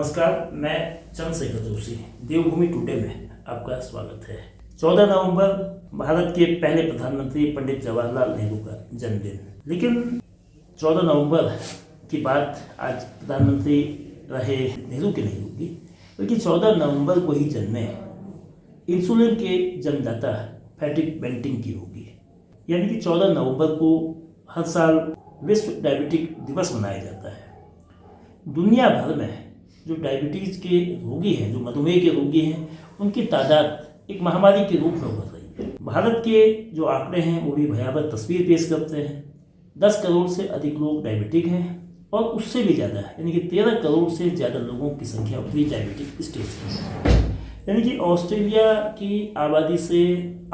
नमस्कार, मैं चंद्रशेखर जोशी। देवभूमि टुडे में आपका स्वागत है। 14 नवंबर भारत के पहले प्रधानमंत्री पंडित जवाहरलाल नेहरू का जन्मदिन। लेकिन 14 नवंबर की बात आज प्रधानमंत्री रहे नेहरू की नहीं होगी, बल्कि 14 नवंबर को ही जन्मे इंसुलिन के जन्मदाता फ्रेडरिक बेंटिंक की होगी। यानी कि 14 नवंबर को हर साल विश्व डायबिटिक दिवस मनाया जाता है। दुनिया भर में जो डायबिटीज़ के रोगी हैं, जो मधुमेह के रोगी हैं, उनकी तादाद एक महामारी के रूप में उभर रही है। भारत के जो आंकड़े हैं वो भी भयावह तस्वीर पेश करते हैं। 10 करोड़ से अधिक लोग डायबिटिक हैं और उससे भी ज़्यादा यानी कि 13 करोड़ से ज़्यादा लोगों की संख्या प्री डायबिटिक स्टेज की है। यानी कि ऑस्ट्रेलिया की आबादी से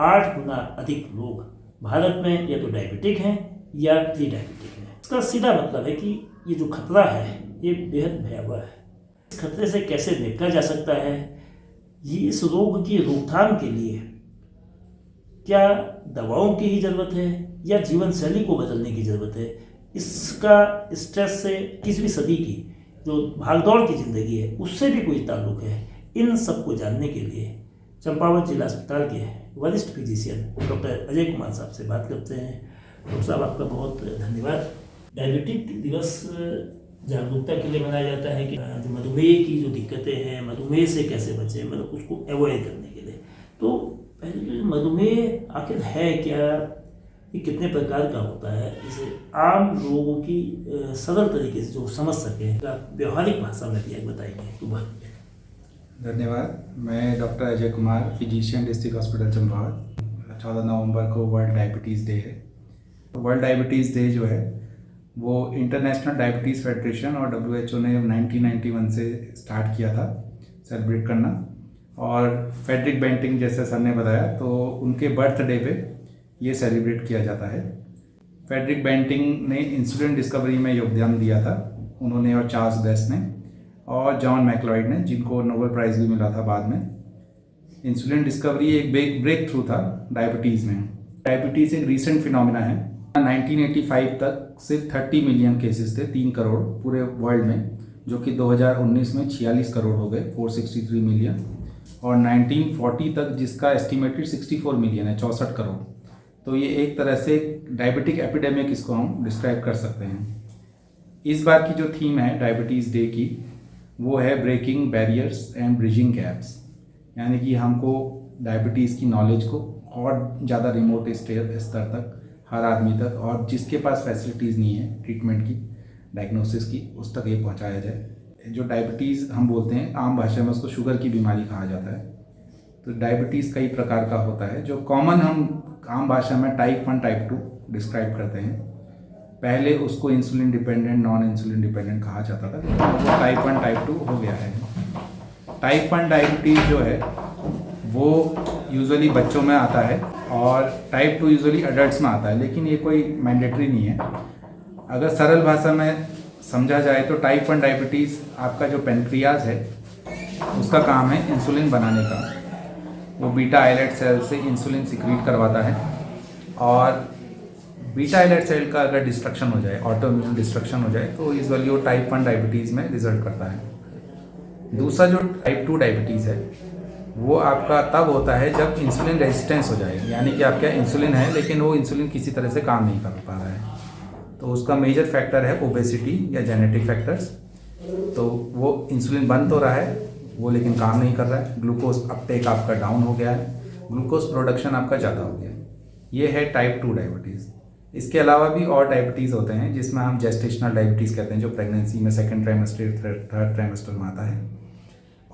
8 गुना अधिक लोग भारत में या तो डायबिटिक हैं या प्री डायबिटिक हैं। इसका सीधा मतलब है कि ये जो खतरा है ये बेहद भयावह है। इस खतरे से कैसे निपटा जा सकता है, ये इस रोग की रोकथाम के लिए क्या दवाओं की ही ज़रूरत है या जीवन शैली को बदलने की ज़रूरत है, इसका स्ट्रेस से 21वीं सदी की जो भागदौड़ की ज़िंदगी है उससे भी कोई ताल्लुक़ है। इन सब को जानने के लिए चंपावत जिला अस्पताल के वरिष्ठ फिजिशियन डॉक्टर अजय कुमार साहब से बात करते हैं। डॉक्टर साहब, आपका बहुत धन्यवाद। डायबिटिक दिवस जागरूकता के लिए मनाया जाता है कि जो मधुमेह की जो दिक्कतें हैं, मधुमेह से कैसे बचें, मतलब उसको अवॉइड करने के लिए। तो पहले मधुमेह आखिर है क्या, ये कितने प्रकार का होता है, इसे आम लोगों की सरल तरीके से जो समझ सकें, व्यवहारिक भाषा में भी बताएंगे तो बहुत। धन्यवाद। मैं doctor Ajay Kumar, physician, district hospital Champawat. 14 नवंबर को वर्ल्ड डायबिटीज़ डे है। वर्ल्ड डायबिटीज़ डे जो है वो इंटरनेशनल डायबिटीज़ फेडरेशन और WHO ने 1991 से स्टार्ट किया था सेलिब्रेट करना। और फ्रेडरिक बेंटिंक, जैसे सर ने बताया, तो उनके बर्थडे पे ये सेलिब्रेट किया जाता है। फ्रेडरिक बेंटिंक ने इंसुलिन डिस्कवरी में योगदान दिया था, उन्होंने और चार्ल्स बेस्ट ने और जॉन मैक्लॉइड ने, जिनको नोबेल प्राइज़ भी मिला था बाद में। इंसुलिन डिस्कवरी एक ब्रेक थ्रू था डायबिटीज़ में। डायबिटीज़ एक रीसेंट फिनोमिना है। 1985 तक सिर्फ 30 मिलियन केसेस थे, 3 करोड़ पूरे वर्ल्ड में, जो कि 2019 में 46 करोड़ हो गए, 463 मिलियन। और 1940 तक जिसका एस्टिमेटेड 64 मिलियन है, 64 करोड़। तो ये एक तरह से डायबिटिक एपिडेमिक इसको हम डिस्क्राइब कर सकते हैं। इस बार की जो थीम है डायबिटीज़ डे की, वो है breaking barriers and bridging gaps. यानी कि हमको डायबिटीज़ की नॉलेज को और ज़्यादा रिमोट स्तर तक, हर आदमी तक, और जिसके पास फैसिलिटीज़ नहीं है ट्रीटमेंट की, डायग्नोसिस की, उस तक ये पहुंचाया जाए। जो डायबिटीज़ हम बोलते हैं, आम भाषा में उसको शुगर की बीमारी कहा जाता है। तो डायबिटीज़ कई प्रकार का होता है। जो कॉमन हम आम भाषा में टाइप 1 टाइप 2 डिस्क्राइब करते हैं। पहले उसको insulin dependent, non insulin dependent कहा जाता था, वो टाइप 1 टाइप 2 हो गया है। टाइप 1 डायबिटीज़ जो है वो यूजुअली बच्चों में आता है और टाइप 2 यूजुअली अडल्ट्स में आता है, लेकिन ये कोई मैंडेटरी नहीं है। अगर सरल भाषा में समझा जाए तो टाइप 1 डायबिटीज़ आपका जो पेनक्रियाज है उसका काम है इंसुलिन बनाने का। वो बीटा आइलेट सेल से इंसुलिन सिक्रीट करवाता है, और बीटा आइलेट सेल का अगर डिस्ट्रक्शन हो जाए, ऑटोइम्यून डिस्ट्रक्शन हो जाए, तो यूजुअली वो टाइप 1 डायबिटीज़ में रिजल्ट करता है। दूसरा जो टाइप 2 डायबिटीज़ है वो आपका तब होता है जब इंसुलिन रेजिस्टेंस हो जाए, यानी कि आपका इंसुलिन है लेकिन वो इंसुलिन किसी तरह से काम नहीं कर पा रहा है। तो उसका मेजर फैक्टर है ओबेसिटी या जेनेटिक फैक्टर्स। तो वो इंसुलिन बन तो रहा है वो, लेकिन काम नहीं कर रहा है। ग्लूकोज अपटेक आपका डाउन हो गया है, ग्लूकोज प्रोडक्शन आपका ज़्यादा हो गया है। ये है टाइप 2 डायबिटीज़। इसके अलावा भी और डायबिटीज़ होते हैं जिसमें हम जेस्टेशनल डायबिटीज़ कहते हैं, जो प्रेगनेंसी में सेकेंड ट्राइमेस्टर, थर्ड ट्राइमेस्टर में आता है।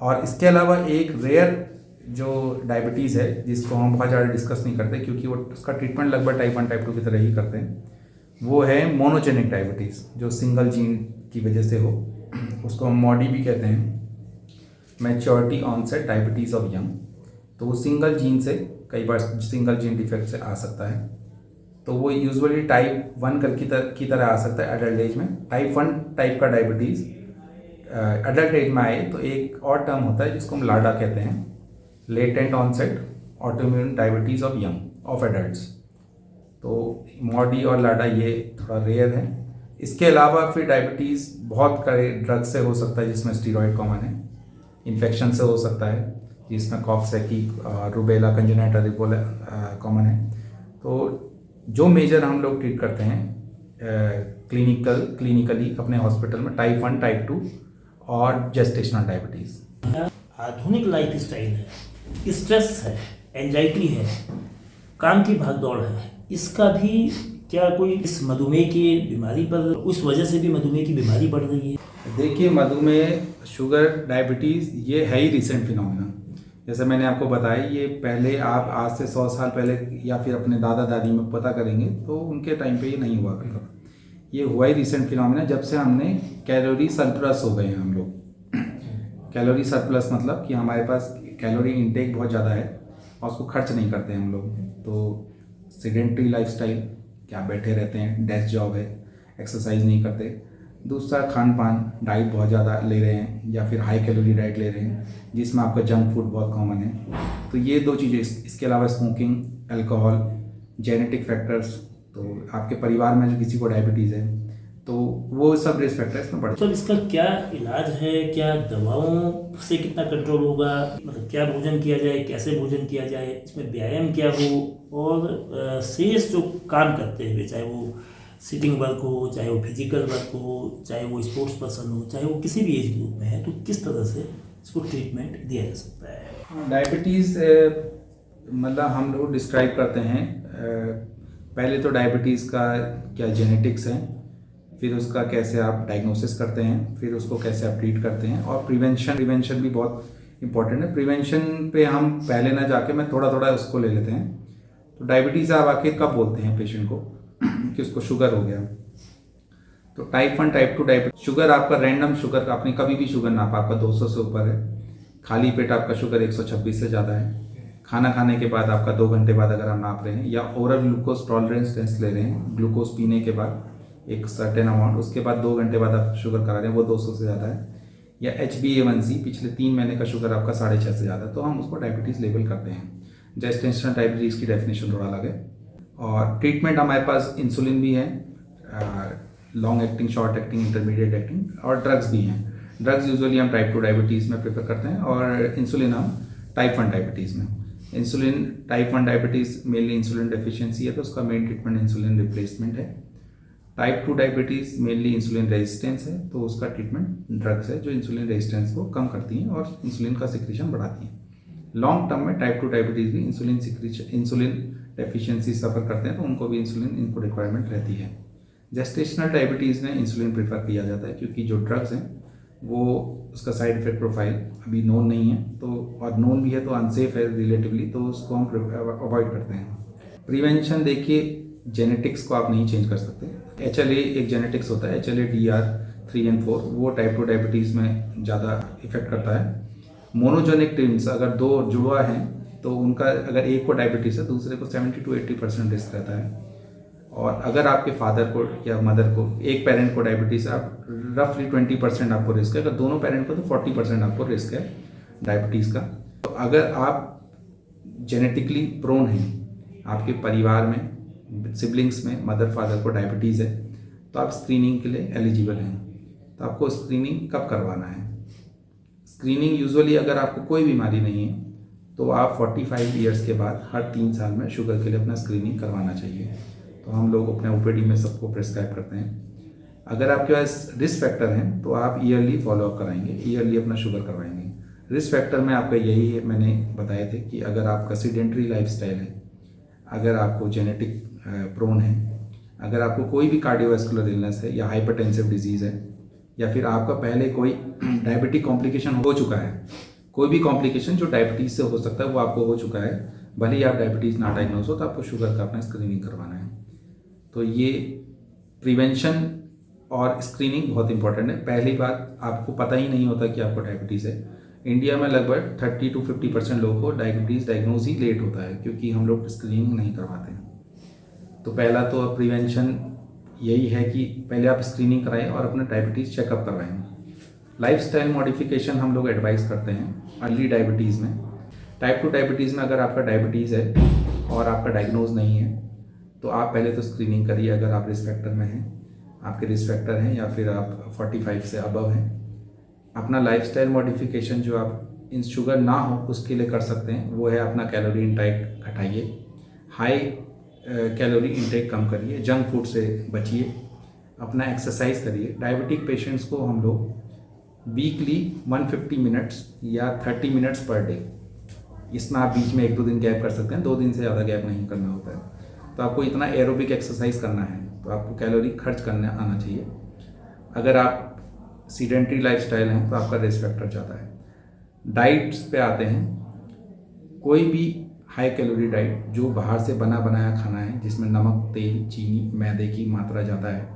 और इसके अलावा एक रेयर जो डायबिटीज़ है जिसको हम बहुत ज़्यादा डिस्कस नहीं करते, क्योंकि वो उसका ट्रीटमेंट लगभग टाइप 1 टाइप 2 की तरह ही करते हैं, वो है मोनोजेनिक डायबिटीज़, जो सिंगल जीन की वजह से हो। उसको हम मॉडी भी कहते हैं, maturity onset diabetes of young. तो वो सिंगल जीन से, कई बार सिंगल जीन डिफेक्ट से आ सकता है। तो वो यूजुअली टाइप 1 की तरह आ सकता है एडल्ट एज में। टाइप 1 टाइप का डायबिटीज़ एडल्ट एज में आए तो एक और टर्म होता है जिसको हम लाडा कहते हैं, latent onset autoimmune diabetes of young of adults. तो मॉडी और लाडा ये थोड़ा रेयर है। इसके अलावा फिर डायबिटीज़ बहुत कई ड्रग से हो सकता है, जिसमें स्टीरॉयड कॉमन है। इन्फेक्शन से हो सकता है, जिसमें कॉक्सैकी, रूबेला, कंजेनिटल रिबोला कॉमन है। तो जो मेजर हम लोग ट्रीट करते हैं क्लिनिकली अपने हॉस्पिटल में टाइप 1, टाइप 2 और जेस्टेशनल डायबिटीज़। आधुनिक लाइफ स्टाइल है, स्ट्रेस है, एंजाइटी है, काम की भागदौड़ है, इसका भी क्या कोई इस मधुमेह की बीमारी पर, उस वजह से भी मधुमेह की बीमारी बढ़ रही है? देखिए, मधुमेह, शुगर, डायबिटीज़ ये है ही रिसेंट फिनोमिना। जैसे मैंने आपको बताया, ये पहले आप आज से 100 साल पहले या फिर अपने दादा दादी में पता करेंगे तो उनके टाइम पे ये नहीं हुआ करता। ये हुआ ही रिसेंट फिनोमिना जब से हमने कैलोरी सरप्लस हो गए हैं हम लोग। कैलोरी सरप्लस मतलब कि हमारे पास कैलोरी इंटेक बहुत ज़्यादा है और उसको खर्च नहीं करते हैं हम लोग। तो सेडेंटरी लाइफस्टाइल, क्या बैठे रहते हैं, डेस्क जॉब है, एक्सरसाइज नहीं करते। दूसरा, खान पान, डाइट बहुत ज़्यादा ले रहे हैं या फिर हाई कैलोरी डाइट ले रहे हैं, जिसमें आपका जंक फूड बहुत कॉमन है। तो ये 2 चीज़ें। इसके अलावा स्मोकिंग, अल्कोहल, जेनेटिक फैक्टर्स, तो आपके परिवार में जो किसी को डायबिटीज़ है तो वो सब रिस्क फैक्टर इसमें बढ़। तो इसका क्या इलाज है? क्या दवाओं से कितना कंट्रोल होगा? मतलब क्या भोजन किया जाए, कैसे भोजन किया जाए, इसमें व्यायाम क्या हो, और शेष जो काम करते हैं, चाहे वो सिटिंग वर्क हो, चाहे वो फिजिकल वर्क हो, चाहे वो स्पोर्ट्स पर्सन हो, चाहे वो किसी भी एज ग्रुप में है, तो किस तरह से इसको ट्रीटमेंट दिया जा सकता है? डायबिटीज़ मतलब हम लोग डिस्क्राइब करते हैं, पहले तो डायबिटीज़ का क्या जेनेटिक्स है, फिर उसका कैसे आप डायग्नोसिस करते हैं, फिर उसको कैसे आप ट्रीट करते हैं, और प्रिवेंशन भी बहुत इंपॉर्टेंट है। प्रिवेंशन पे हम पहले ना जाके मैं थोड़ा थोड़ा उसको ले लेते हैं। तो डायबिटीज़ आप आखिर कब बोलते हैं पेशेंट को कि उसको शुगर हो गया? तो टाइप 1, टाइप 2 डायबिटीज, शुगर आपका रैंडम शुगर, आपने कभी भी शुगर नापा, आपका 200 से ऊपर है, खाली पेट आपका शुगर 126 से ज़्यादा है, खाना खाने के बाद आपका 2 घंटे बाद अगर आप नाप रहे हैं, या ओरल ग्लूकोज टॉलरेंस टेस्ट ले रहे हैं, ग्लूकोज पीने के बाद एक सर्टेन अमाउंट, उसके बाद 2 घंटे बाद आप शुगर करा रहे हैं, वो 200 से ज़्यादा है, या HbA1c पिछले 3 महीने का शुगर आपका 6.5 से ज़्यादा, तो हम उसको डायबिटीज़ लेबल करते हैं। जेस्टेशनल डायबिटीज़ की डेफिनेशन थोड़ा अलग है। और ट्रीटमेंट हमारे पास इंसुलिन भी है, long acting, short acting, intermediate acting, और ड्रग्स भी हैं। ड्रग्स यूजुअली हम टाइप 2 डायबिटीज़ में प्रेफर करते हैं, और इंसुलिन हम टाइप 1 डायबिटीज़ में। Insulin type 1 diabetes mainly insulin deficiency है, तो उसका मेन ट्रीटमेंट इंसुलिन रिप्लेसमेंट है। Type 2 diabetes mainly insulin resistance है, तो उसका ट्रीटमेंट ड्रग्स है जो इंसुलिन रेजिस्टेंस को कम करती हैं और इंसुलिन का सिक्रीशन बढ़ाती हैं। लॉन्ग टर्म में टाइप 2 डायबिटीज़ भी इंसुलिन डेफिशिएंसी सफ़र करते हैं, तो उनको भी इंसुलिन इनको रिक्वायरमेंट रहती है। जेस्टेशनल डायबिटीज़ में इंसुलिन प्रेफर किया जाता है, क्योंकि जो ड्रग्स हैं वो उसका साइड इफेक्ट प्रोफाइल अभी नोन नहीं है, तो और नोन भी है तो अनसेफ है रिलेटिवली, तो उसको हम अवॉइड करते हैं। प्रिवेंशन, देखिए, जेनेटिक्स को आप नहीं चेंज कर सकते। HLA एक जेनेटिक्स होता है, HLA-DR3 और 4, वो टाइप 2 डायबिटीज़ में ज़्यादा इफेक्ट करता है। मोनोजेनिक ट्विन्स, अगर 2 जुड़वा हैं तो उनका अगर एक को डायबिटीज़ है, दूसरे को 70 to 80% रिस्क रहता है। और अगर आपके फादर को या मदर को, एक पेरेंट को डायबिटीज़ है, आप रफली 20% आपको रिस्क है, अगर दोनों पेरेंट को तो 40% आपको रिस्क है डायबिटीज़ का। तो अगर आप जेनेटिकली प्रोन हैं, आपके परिवार में सिबलिंग्स में मदर फादर को डायबिटीज़ है, तो आप स्क्रीनिंग के लिए एलिजिबल हैं। तो आपको स्क्रीनिंग कब करवाना है? स्क्रीनिंग यूजुअली अगर आपको कोई बीमारी नहीं है तो आप 45 ईयर्स के बाद हर 3 साल में शुगर के लिए अपना स्क्रीनिंग करवाना चाहिए। तो हम लोग अपने OPD में सबको प्रेस्क्राइब करते हैं। अगर आपके पास रिस्क फैक्टर हैं तो आप ईयरली फॉलोअप कराएंगे, ईयरली अपना शुगर करवाएंगे। रिस्क फैक्टर में आपका यही है, मैंने बताए थे कि अगर आपका सीडेंटरी लाइफस्टाइल है, अगर आपको जेनेटिक प्रोन है, अगर आपको कोई भी कार्डियोवैस्कुलर इलनेस है या हाइपरटेंसिव डिजीज़ है, या फिर आपका पहले कोई डायबिटिक कॉम्प्लिकेशन हो चुका है, कोई भी कॉम्प्लिकेशन जो डायबिटीज़ से हो सकता है वो आपको हो चुका है, भले ही आप डायबिटीज़ ना डायग्नोज हो, तो आपको शुगर का अपना स्क्रीनिंग करवाना है। तो ये प्रिवेंशन और स्क्रीनिंग बहुत इंपॉर्टेंट है। पहली बात, आपको पता ही नहीं होता कि आपको डायबिटीज़ है। इंडिया में लगभग 30 to 50% लोगों को डायबिटीज़ डायग्नोज ही लेट होता है, क्योंकि हम लोग स्क्रीनिंग नहीं करवाते हैं। तो पहला तो प्रिवेंशन यही है कि पहले आप स्क्रीनिंग कराएं और अपना डायबिटीज़ चेकअप करवाएं। लाइफस्टाइल मॉडिफिकेशन हम लोग एडवाइस करते हैं अर्ली डायबिटीज़ में। टाइप 2 डायबिटीज़ में अगर आपका डायबिटीज़ है और आपका डायग्नोज नहीं है तो आप पहले तो स्क्रीनिंग करिए अगर आप रिस्क फैक्टर में हैं। आपके रिस्क फैक्टर हैं या फिर आप 45 से अबव हैं। अपना लाइफस्टाइल मॉडिफिकेशन जो आप इन शुगर ना हो उसके लिए कर सकते हैं, वो है अपना कैलोरी इंटेक घटाइए, हाई कैलोरी इंटेक कम करिए, जंक फूड से बचिए, अपना एक्सरसाइज करिए। डायबिटिक पेशेंट्स को हम लोग वीकली 150 मिनट्स या 30 मिनट्स पर डे, इसमें आप बीच में 1-2 दिन गैप कर सकते हैं, 2 दिन से ज़्यादा गैप नहीं करना होता है। तो आपको इतना एरोबिक एक्सरसाइज करना है तो आपको कैलोरी खर्च करने आना चाहिए। अगर आप सीडेंट्री लाइफस्टाइल हैं तो आपका रिस्क फैक्टर ज़्यादा है। डाइट्स पे आते हैं, कोई भी हाई कैलोरी डाइट जो बाहर से बना बनाया खाना है जिसमें नमक, तेल, चीनी, मैदे की मात्रा ज़्यादा है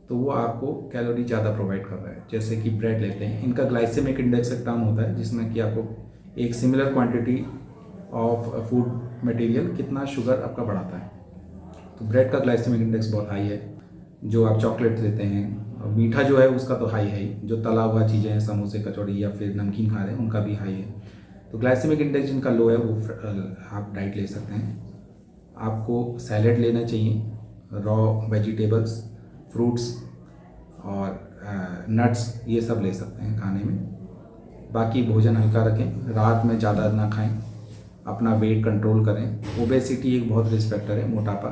तो वो आपको कैलोरी ज़्यादा प्रोवाइड कर रहा है। जैसे कि ब्रेड लेते हैं, इनका ग्लाइसेमिक इंडेक्स एक टर्म होता है जिसमें कि आपको एक similar quantity of food material कितना शुगर आपका बढ़ाता है। तो ब्रेड का ग्लाइसेमिक इंडेक्स बहुत हाई है। जो आप चॉकलेट लेते हैं, और मीठा जो है उसका तो हाई है ही, जो तला हुआ चीज़ें हैं, समोसे, कचौड़ी या फिर नमकीन खा रहे हैं उनका भी हाई है। तो ग्लाइसेमिक इंडेक्स जिनका लो है वो आप डाइट ले सकते हैं। आपको सैलेड लेना चाहिए, रॉ वेजिटेबल्स, फ्रूट्स और नट्स, ये सब ले सकते हैं खाने में। बाकी भोजन हल्का रखें, रात में ज़्यादा ना खाएं, अपना वेट कंट्रोल करें। ओबेसिटी एक बहुत रिस्क फैक्टर है, मोटापा,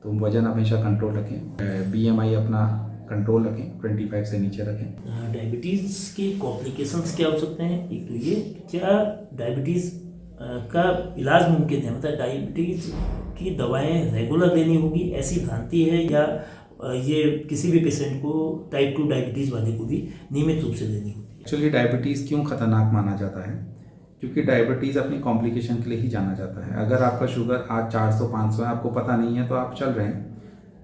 तो वजन हमेशा कंट्रोल रखें। बीएमआई अपना कंट्रोल रखें, 25 से नीचे रखें। डायबिटीज़ के कॉम्प्लिकेशंस क्या हो सकते हैं? एक तो ये, क्या डायबिटीज़ का इलाज मुमकिन है? मतलब डायबिटीज़ की दवाएं रेगुलर लेनी होगी ऐसी भ्रांति है, या ये किसी भी पेशेंट को टाइप 2 डायबिटीज़ वाले को भी नियमित रूप से लेनी होगी? एक्चुअली डायबिटीज़ क्यों ख़तरनाक माना जाता है? क्योंकि डायबिटीज़ अपनी कॉम्प्लिकेशन के लिए ही जाना जाता है। अगर आपका शुगर आज 400-500 है, आपको पता नहीं है तो आप चल रहे हैं,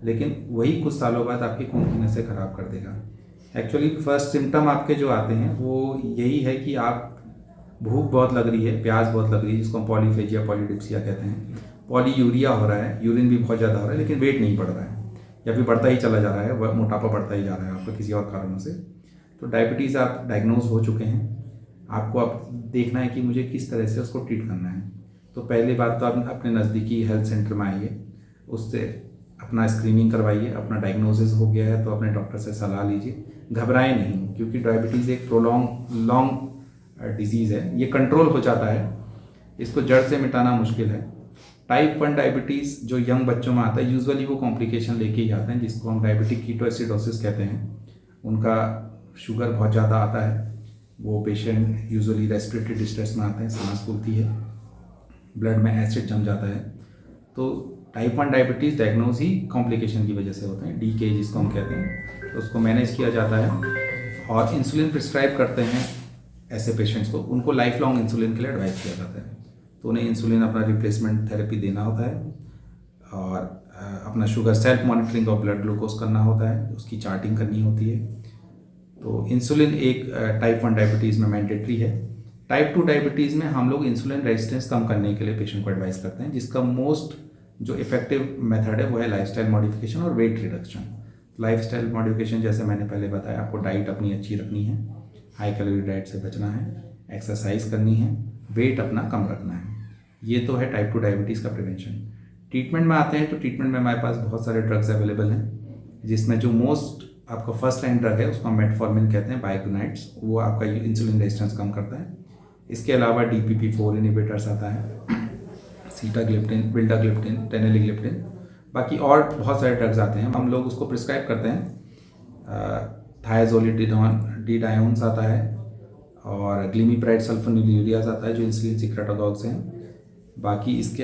लेकिन वही कुछ सालों बाद आपकी खून की नसें खराब कर देगा। एक्चुअली फर्स्ट सिम्टम आपके जो आते हैं वो यही है कि आप भूख बहुत लग रही है, प्यास बहुत लग रही है, जिसको हम पॉलीफेजिया, पॉलीडिप्सिया कहते हैं। पॉलीयूरिया हो रहा है, यूरिन भी बहुत ज़्यादा हो रहा है, लेकिन वेट नहीं बढ़ रहा है या फिर बढ़ता ही चला जा रहा है, मोटापा बढ़ता ही जा रहा है आपका किसी और कारणों से। तो डायबिटीज़ आप डायग्नोज हो चुके हैं, आपको अब देखना है कि मुझे किस तरह से उसको ट्रीट करना है। तो पहली बात तो आप अपने नज़दीकी हेल्थ सेंटर में आइए, उससे अपना स्क्रीनिंग करवाइए। अपना डायग्नोसिस हो गया है तो अपने डॉक्टर से सलाह लीजिए। घबराएं नहीं, क्योंकि डायबिटीज़ एक लॉन्ग डिजीज़ है, ये कंट्रोल हो जाता है, इसको जड़ से मिटाना मुश्किल है। टाइप 1 डायबिटीज़ जो यंग बच्चों में आता है, यूजुअली वो कॉम्प्लिकेशन लेके ही आते हैं, जिसको हम डायबिटिक कीटोएसिडोसिस कहते हैं। उनका शुगर बहुत ज़्यादा आता है, वो पेशेंट यूजुअली रेस्पिरेटरी डिस्ट्रेस में आते हैं, सांस फूलती है, ब्लड में एसिड जम जाता है। तो टाइप 1 डायबिटीज़ डायग्नोज ही कॉम्प्लिकेशन की वजह से होते हैं, DK जिसको हम कहते हैं। तो उसको मैनेज किया जाता है और इंसुलिन प्रिस्क्राइब करते हैं ऐसे पेशेंट्स को, उनको लाइफ लॉन्ग इंसुलिन के लिए एडवाइस किया जाता है। तो उन्हें इंसुलिन अपना रिप्लेसमेंट थेरेपी देना होता है और अपना शुगर सेल्फ मॉनिटरिंग और ब्लड ग्लूकोज करना होता है, उसकी चार्टिंग करनी होती है। तो इंसुलिन एक टाइप 1 डायबिटीज़ में मैंडेटरी है। टाइप 2 डायबिटीज़ में हम लोग इंसुलिन रेजिस्टेंस कम करने के लिए पेशेंट को एडवाइस करते हैं, जिसका मोस्ट जो इफेक्टिव मेथड है वो है लाइफस्टाइल मॉडिफिकेशन और वेट रिडक्शन। लाइफस्टाइल मॉडिफिकेशन जैसे मैंने पहले बताया, आपको डाइट अपनी अच्छी रखनी है, हाई कैलोरी डाइट से बचना है, एक्सरसाइज करनी है, वेट अपना कम रखना है। ये तो है टाइप 2 डायबिटीज़ का प्रिवेंशन। ट्रीटमेंट में आते हैं तो ट्रीटमेंट में हमारे पास बहुत सारे ड्रग्स अवेलेबल हैं, जिसमें जो मोस्ट आपका फर्स्ट लाइन ड्रग है उसको हम मेटफॉर्मिन कहते हैं, बाइक्लोनाइड्स, वो आपका इंसुलिन रेजिस्टेंस कम करता है। इसके अलावा DPP-4 इनिबिटर्स आता है, सीटाग्लिप्टिन, विल्डाग्लिप्टिन, टेनेलिग्लिप्टिन, बाकी और बहुत सारे ड्रग्स आते हैं, हम लोग उसको प्रिस्क्राइब करते हैं। थायाजोलिडिडायोन्स आता है और ग्लिमिप्राइड सल्फोनिलूरियाज आता है जो इंसुलिन सिक्रेटोगॉग्स हैं। बाकी इसके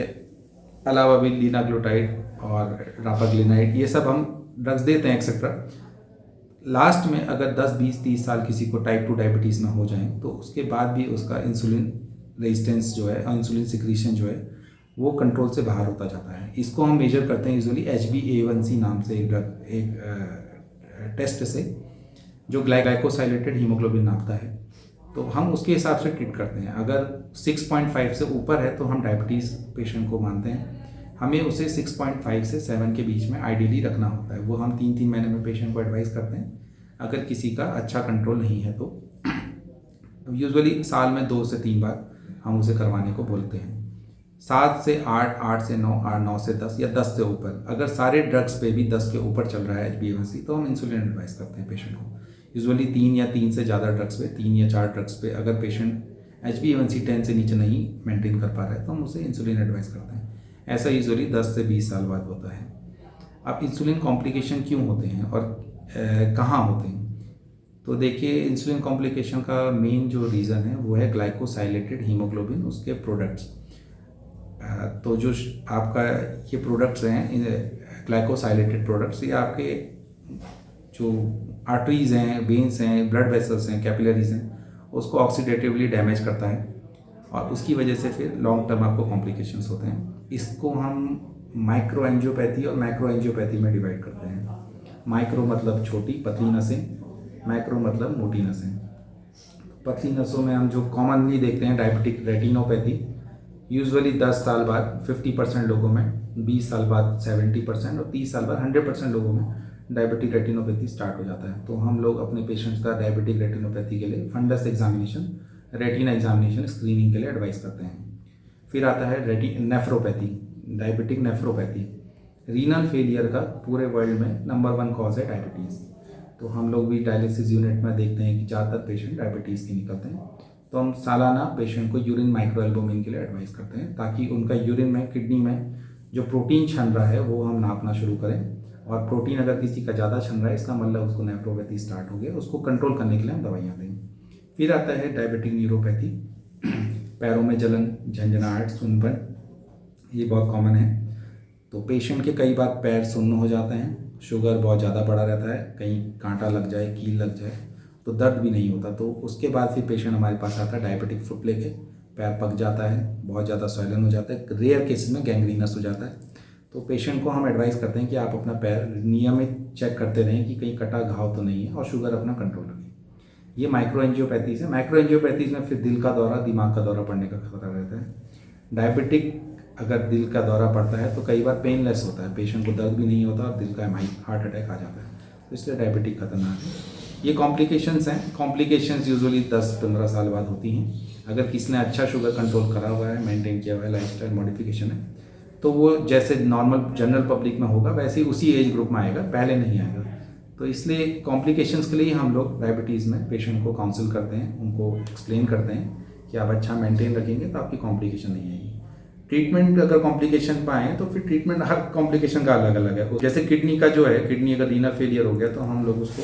अलावा भी लीनाग्लुटाइड और रापाग्लिनाइड, ये सब हम ड्रग्स देते हैं एक्सेट्रा। लास्ट में अगर 10, 20, 30 साल किसी को टाइप 2 डायबिटीज़ में हो जाए तो उसके बाद भी उसका इंसुलिन रेजिस्टेंस जो है और इंसुलिन सिक्रीशन जो है वो कंट्रोल से बाहर होता जाता है। इसको हम मेजर करते हैं यूजुअली HbA1c नाम से एक ड्रग, एक टेस्ट से, जो ग्लाइकोसाइलेटेड हीमोग्लोबिन नापता है। तो हम उसके हिसाब से ट्रीट करते हैं। अगर 6.5 से ऊपर है तो हम डायबिटीज़ पेशेंट को मानते हैं। हमें उसे 6.5 से 7 के बीच में आइडियली रखना होता है। वो हम 3-3 महीने में पेशेंट को एडवाइस करते हैं। अगर किसी का अच्छा कंट्रोल नहीं है तो यूजुअली साल में 2 से 3 बार हम उसे करवाने को बोलते हैं। 7 से 8, 8 से 9, 9 से 10 या 10 से ऊपर, अगर सारे ड्रग्स पे भी 10 के ऊपर चल रहा है HbA1c, तो हम इंसुलिन एडवाइस करते हैं पेशेंट को। यूजुअली 3 या 3 से ज़्यादा ड्रग्स पे, 3 या 4 ड्रग्स पे अगर पेशेंट HbA1c 10 से नीचे नहीं मेंटेन कर पा रहा है तो हम उसे इंसुलिन एडवाइस करते हैं। ऐसा यूजुअली 10 से 20 साल बाद होता है। अब इंसुलिन कॉम्प्लिकेशन क्यों होते हैं और कहाँ होते हैं? तो देखिए, इंसुलिन कॉम्प्लिकेशन का मेन जो रीज़न है वो है ग्लाइकोसाइलेटेड हीमोग्लोबिन, उसके प्रोडक्ट्स। तो जो आपका ये प्रोडक्ट्स हैं, ग्लाइकोसाइलेटेड प्रोडक्ट्स, ये आपके जो आर्टरीज़ हैं, वेन्स हैं, ब्लड वेसल्स हैं, कैपिलरीज हैं, उसको ऑक्सीडेटिवली डैमेज करता है और उसकी वजह से फिर लॉन्ग टर्म आपको कॉम्प्लिकेशंस होते हैं। इसको हम माइक्रो एंजियोपैथी और मैक्रो एंजियोपैथी में डिवाइड करते हैं। माइक्रो मतलब छोटी पतली नसें, मैक्रो मतलब मोटी नसें। पतली नसों में हम जो कॉमनली देखते हैं डायबिटिक रेटिनोपैथी, यूजुअली 10 साल बाद 50% लोगों में, 20 साल बाद 70% और 30 साल बाद 100% लोगों में डायबिटिक रेटिनोपैथी स्टार्ट हो जाता है। तो हम लोग अपने पेशेंट्स का डायबिटिक रेटिनोपैथी के लिए fundus examination, retina examination, screening के लिए एडवाइस करते हैं। फिर आता है nephropathy, diabetic nephropathy. Renal failure का पूरे वर्ल्ड में नंबर 1 कॉज है डायबिटीज़। तो हम लोग भी डायलिसिस यूनिट में देखते हैं कि ज़्यादातर पेशेंट डायबिटीज़ के निकलते हैं। तो हम सालाना पेशेंट को यूरिन माइक्रोएल्बुमिन के लिए एडवाइस करते हैं ताकि उनका यूरिन में, किडनी में जो प्रोटीन छन रहा है वो हम नापना शुरू करें। और प्रोटीन अगर किसी का ज़्यादा छन रहा है, इसका मतलब उसको नेफ्रोपैथी स्टार्ट हो गया, उसको कंट्रोल करने के लिए हम दवाइयाँ दें। फिर आता है डायबिटिक न्यूरोपैथी, पैरों में जलन, झंझनाहट, सुन्नपन, ये बहुत कॉमन है। तो पेशेंट के कई बार पैर सुन्न हो जाते हैं, शुगर बहुत ज़्यादा बढ़ा रहता है, कहीं कांटा लग जाए, कील लग जाए तो दर्द भी नहीं होता। तो उसके बाद फिर पेशेंट हमारे पास आता है डायबिटिक फुट लेके, पैर पक जाता है, बहुत ज़्यादा स्वैलन हो जाता है, रेयर केसेस में गैंग्रीनस हो जाता है। तो पेशेंट को हम एडवाइस करते हैं कि आप अपना पैर नियमित चेक करते रहें कि कहीं कटा घाव तो नहीं है और शुगर अपना कंट्रोल रखें। ये माइक्रो एंजियोपैथीज है। माइक्रो एंजियोपैथीज में फिर दिल का दौरा, दिमाग का दौरा पड़ने का खतरा रहता है। डायबिटिक अगर दिल का दौरा पड़ता है तो कई बार पेनलेस होता है, पेशेंट को दर्द भी नहीं होता और दिल का हार्ट अटैक आ जाता है। तो इसलिए डायबिटिक खतरनाक है। ये कॉम्प्लिकेशंस हैं। कॉम्प्लिकेशंस यूजुअली 10-15 साल बाद होती हैं। अगर किसी ने अच्छा शुगर कंट्रोल करा हुआ है, मेंटेन किया हुआ है, लाइफस्टाइल मॉडिफिकेशन है, तो वो जैसे नॉर्मल जनरल पब्लिक में होगा वैसे ही उसी एज ग्रुप में आएगा, पहले नहीं आएगा। तो इसलिए कॉम्प्लिकेशंस के लिए हम लोग डायबिटीज़ में पेशेंट को काउंसिल करते हैं, उनको एक्सप्लेन करते हैं कि आप अच्छा मेंटेन रखेंगे तो आपकी कॉम्प्लिकेशन नहीं आएगी। ट्रीटमेंट अगर कॉम्प्लिकेशन पाएँ तो फिर ट्रीटमेंट हर कॉम्प्लिकेशन का अलग अलग है। जैसे किडनी का जो है, किडनी अगर रीनल फेलियर हो गया तो हम लोग उसको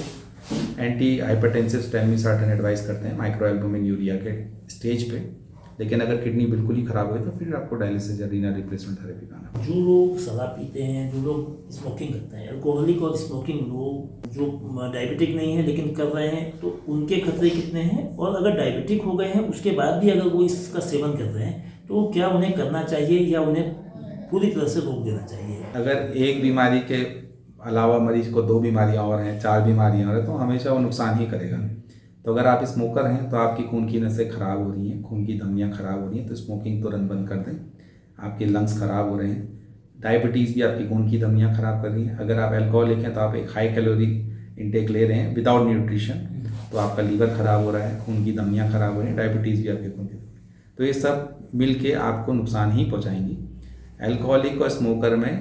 एंटी हाइपरटेंसिव टेलमिसार्टन एडवाइस करते हैं माइक्रोएल्बुमिन यूरिया के स्टेज पे। लेकिन अगर किडनी बिल्कुल ही ख़राब हो गई तो फिर आपको डायलिसिस या रीनल रिप्लेसमेंट थेरेपी करना है। जो लोग शराब पीते हैं, जो लोग स्मोकिंग करते हैं, अल्कोहलिक और स्मोकिंग लोग जो डायबिटिक नहीं है लेकिन कर रहे हैं, तो उनके खतरे कितने हैं? और अगर डायबिटिक हो गए हैं उसके बाद भी अगर वो इसका सेवन कर रहे हैं तो क्या उन्हें करना चाहिए या उन्हें पूरी तरह से रोक देना चाहिए? अगर एक बीमारी के अलावा मरीज को 2 बीमारियां और हैं, 4 बीमारियां और हैं, तो हमेशा वो नुकसान ही करेगा। तो अगर आप स्मोकर हैं तो आपकी खून की नसें खराब हो रही हैं, खून की धमनियाँ खराब हो रही हैं, तो स्मोकिंग तुरंत बंद कर दें। आपके लंग्स खराब हो रहे हैं। डायबिटीज़ भी आपकी खून की धमनियाँ खराब कर रही हैं। अगर आप अल्कोहलिक हैं तो आप एक हाई कैलोरी इंटेक ले रहे हैं विदाउट न्यूट्रिशन, तो आपका लीवर खराब हो रहा है, खून की धमनियाँ खराब हो रही हैं, डायबिटीज़ भी आपके खून की, तो ये सब मिल के आपको नुकसान ही पहुँचाएंगी। अल्कोहलिक और स्मोकर में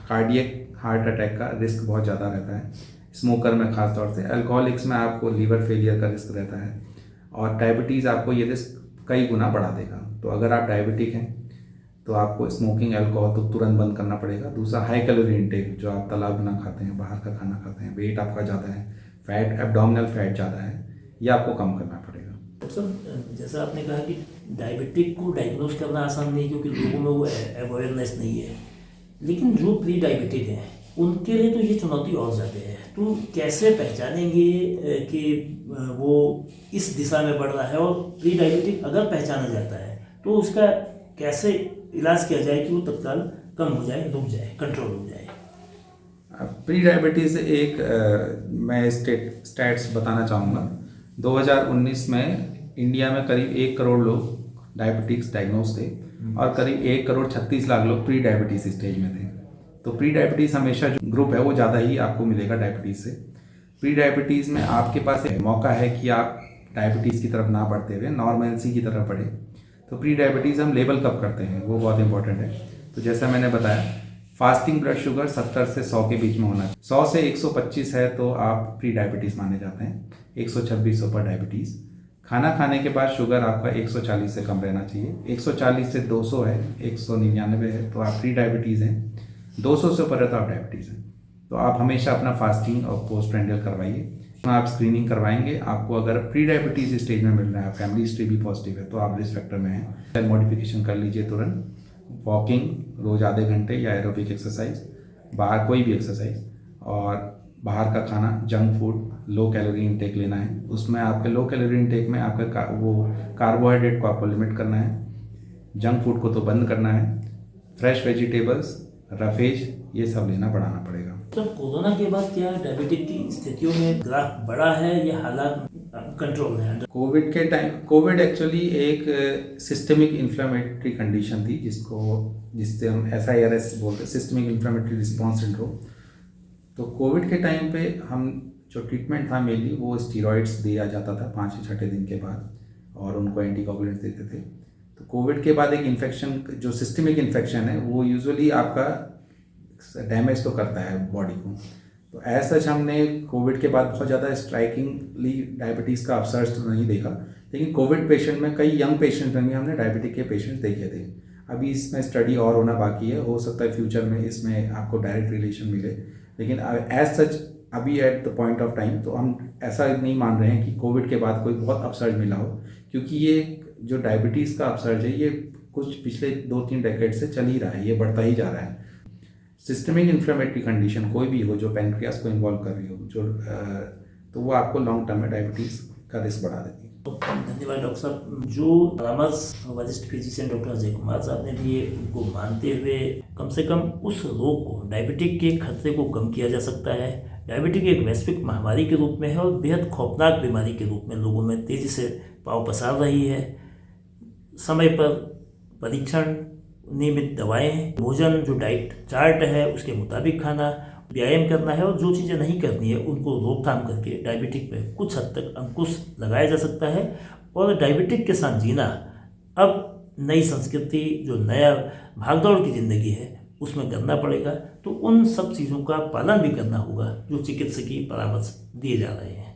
कार्डियक हार्ट अटैक का रिस्क बहुत ज़्यादा रहता है, स्मोकर में खास तौर से। अल्कोहलिक्स में आपको लीवर फेलियर का रिस्क रहता है और डायबिटीज़ आपको ये रिस्क कई गुना बढ़ा देगा। तो अगर आप डायबिटिक हैं तो आपको स्मोकिंग, अल्कोहल तो तुरंत बंद करना पड़ेगा। दूसरा, हाई कैलोरी इंटेक, जो आप तला भुना खाते हैं, बाहर का खाना खाते हैं, वेट आपका ज़्यादा है, फैट, एब्डोमिनल फैट ज़्यादा है, ये आपको कम करना पड़ेगा। सर, जैसा आपने कहा कि डायबिटिक को डायग्नोज करना आसान नहीं क्योंकि लोगों में वो अवेयरनेस नहीं है, लेकिन जो प्री डायबिटिक हैं उनके लिए तो ये चुनौती और ज़्यादा है। तो कैसे पहचानेंगे कि वो इस दिशा में बढ़ रहा है? और प्री डायबिटिक अगर पहचाना जाता है तो उसका कैसे इलाज किया जाए कि वो तत्काल कम हो जाए, रुक जाए, कंट्रोल हो जाए? प्री डायबिटीज़ मैं स्टैट्स बताना चाहूँगा। 2019 में इंडिया में करीब 1 करोड़ लोग डायबिटिक्स डायग्नोज थे और करीब 1,36,00,000 लोग प्री डायबिटीज़ स्टेज में थे। तो प्री डायबिटीज़ हमेशा जो ग्रुप है वो ज़्यादा ही आपको मिलेगा डायबिटीज़ से। प्री डायबिटीज़ में आपके पास एक मौका है कि आप डायबिटीज़ की तरफ ना बढ़ते हुए नॉर्मलसी की तरफ बढ़े। तो प्री डायबिटीज़ हम लेबल कब करते हैं वो बहुत इंपॉर्टेंट है। तो जैसा मैंने बताया, फास्टिंग ब्लड शुगर 70 से 100 के बीच में होना चाहिए। 100 से 125 है तो आप प्री डायबिटीज़ माने जाते हैं, 126 सुपर डायबिटीज़। खाना खाने के बाद शुगर आपका 140 से कम रहना चाहिए। 140 से 200 है, 199 है तो आप प्री डायबिटीज़ हैं, 200 से ऊपर है तो आप डायबिटीज़ हैं। तो आप हमेशा अपना फास्टिंग और पोस्ट प्रेंडियल करवाइए। आप स्क्रीनिंग करवाएंगे, आपको अगर प्री डायबिटीज़ स्टेज में मिल रहा है, फैमिली हिस्ट्री भी पॉजिटिव है तो आप रिस्क फैक्टर में हैं, सेल मॉडिफिकेशन कर लीजिए तुरंत। वॉकिंग रोज़ आधे घंटे या एरोबिक एक्सरसाइज, बाहर कोई भी एक्सरसाइज, और बाहर का खाना junk food low calorie intake लेना है। उसमें आपके लो कैलोरी इनटेक में आपका वो कार्बोहाइड्रेट को आपको लिमिट करना है, जंक फूड को तो बंद करना है। फ्रेश वेजिटेबल्स, रफेज, ये सब लेना बढ़ाना पड़ेगा। तो कोरोना के बाद क्या डायबिटिक की स्थितियों में ग्राफ बढ़ा है या हालात कंट्रोल है? कोविड के टाइम, कोविड एक्चुअली एक सिस्टमिक इन्फ्लेमेटरी कंडीशन थी जिससे हम SIRS बोलते हैं, सिस्टमिक इन्फ्लेमेटरी रिस्पॉन्स सिंड्रोम। तो कोविड के टाइम पे हम जो ट्रीटमेंट था मेनली वो स्टीरॉइड्स दिया जाता था 5 से 6 दिन के बाद, और उनको एंटीकोगुलेंट्स देते थे। तो कोविड के बाद एक इन्फेक्शन, जो सिस्टमिक इन्फेक्शन है, वो यूजुअली आपका डैमेज तो करता है बॉडी को। तो ऐसा हमने कोविड के बाद बहुत ज़्यादा स्ट्राइकिंगली डायबिटीज़ का अपसर्ज तो नहीं देखा, लेकिन कोविड पेशेंट में कई यंग पेशेंट में भी हमने डायबिटिक के पेशेंट्स देखे थे। अभी इसमें स्टडी और होना बाकी है, हो सकता है फ्यूचर में इसमें आपको डायरेक्ट रिलेशन मिले, लेकिन एज सच अभी at the point of time तो हम ऐसा नहीं मान रहे हैं कि कोविड के बाद कोई बहुत अपसर्ज मिला हो, क्योंकि ये जो डायबिटीज़ का अपसर्ज है ये कुछ पिछले 2-3 डेकेड से चल ही रहा है, ये बढ़ता ही जा रहा है। सिस्टमिक इन्फ्लेमेटरी कंडीशन कोई भी हो जो पैनक्रियास को इन्वॉल्व कर रही हो, तो वो आपको लॉन्ग टर्म में डायबिटीज़ का रिस्क बढ़ा देती है। धन्यवाद डॉक्टर साहब। जो परामर्श वरिष्ठ फिजिशियन डॉक्टर अजय कुमार साहब ने दिए उनको मानते हुए कम से कम उस रोग को, डायबिटिक के खतरे को कम किया जा सकता है। डायबिटिक एक वैश्विक महामारी के रूप में है और बेहद खौफनाक बीमारी के रूप में लोगों में तेज़ी से पांव पसार रही है। समय पर परीक्षण, नियमित दवाएं, भोजन जो डाइट चार्ट है उसके मुताबिक खाना, व्यायाम करना है, और जो चीज़ें नहीं करनी है उनको रोकथाम करके डायबिटिक पे कुछ हद तक अंकुश लगाया जा सकता है। और डायबिटिक के साथ जीना अब नई संस्कृति, जो नया भागदौड़ की ज़िंदगी है उसमें करना पड़ेगा। तो उन सब चीज़ों का पालन भी करना होगा जो चिकित्सकीय परामर्श दिए जा रहे हैं।